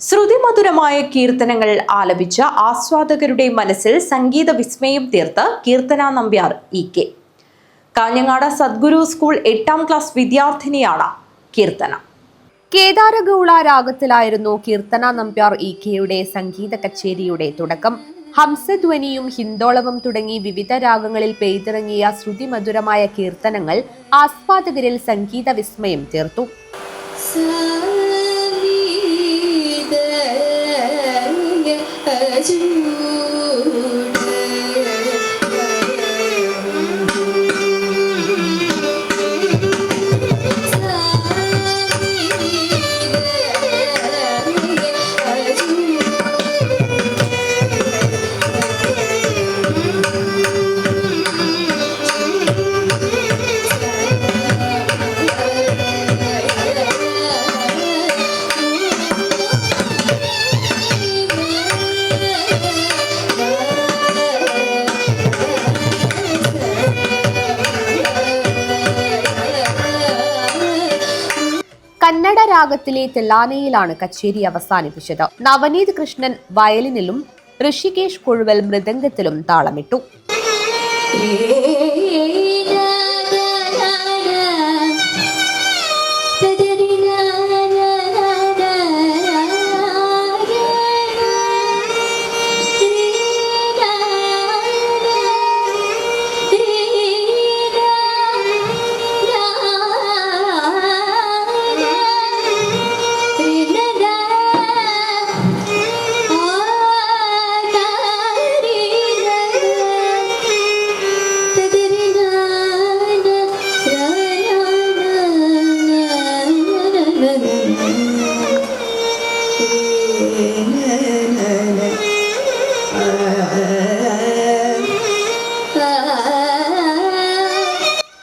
ശ്രുതിമധുരമായ കീർത്തനങ്ങൾ ആലപിച്ച ആസ്വാദകരുടെ മനസ്സിൽ സംഗീത വിസ്മയം തീർത്ത് കീർത്തന നമ്പ്യാർ ഇ.കെ. കാഞ്ഞങ്ങാട് സദ്ഗുരു സ്കൂൾ 8ാം ക്ലാസ് വിദ്യാർത്ഥിനിയാണ് കീർത്തന. കേദാരഗൗള രാഗത്തിലായിരുന്നു കീർത്തന നമ്പ്യാർ ഇ.കെയുടെ സംഗീത കച്ചേരിയുടെ തുടക്കം. ഹംസധ്വനിയും ഹിന്ദോളവും തുടങ്ങി വിവിധ രാഗങ്ങളിൽ പെയ്തിറങ്ങിയ ശ്രുതിമധുരമായ കീർത്തനങ്ങൾ ആസ്വാദകരിൽ സംഗീത വിസ്മയം തീർത്തു. കന്നഡ രാഗത്തിലെ തെല്ലാനയിലാണ് കച്ചേരി അവസാനിപ്പിച്ചത്. നവനീത് കൃഷ്ണൻ വയലിനിലും ഋഷികേഷ് കൊഴുവൽ മൃദംഗത്തിലും താളമിട്ടു.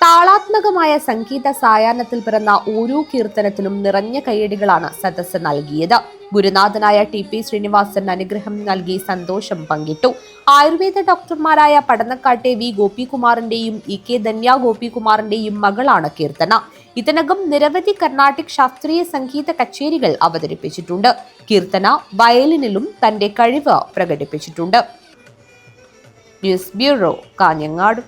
താളാത്മകമായ സംഗീത സായാഹ്നത്തിൽ പിറന്ന ഓരോ കീർത്തനത്തിലും നിറഞ്ഞ കയ്യടികളാണ് സദസ്സ് നൽകിയത്. ഗുരുനാഥനായ ടി.പി. ശ്രീനിവാസൻ അനുഗ്രഹം നൽകി സന്തോഷം പങ്കിട്ടു. ആയുർവേദ ഡോക്ടർമാരായ പടന്നക്കാട്ടെ വി. ഗോപികുമാറിന്റെയും ഇ.കെ. ധന്യ ഗോപികുമാറിന്റെയും മകളാണ് കീർത്തന. ഇതിനകം നിരവധി കർണാട്ടിക് ശാസ്ത്രീയ സംഗീത കച്ചേരികൾ അവതരിപ്പിച്ചിട്ടുണ്ട്. കീർത്തന വയലിനിലും തന്റെ കഴിവ് പ്രകടിപ്പിച്ചിട്ടുണ്ട്. News bureau, Kanhangad.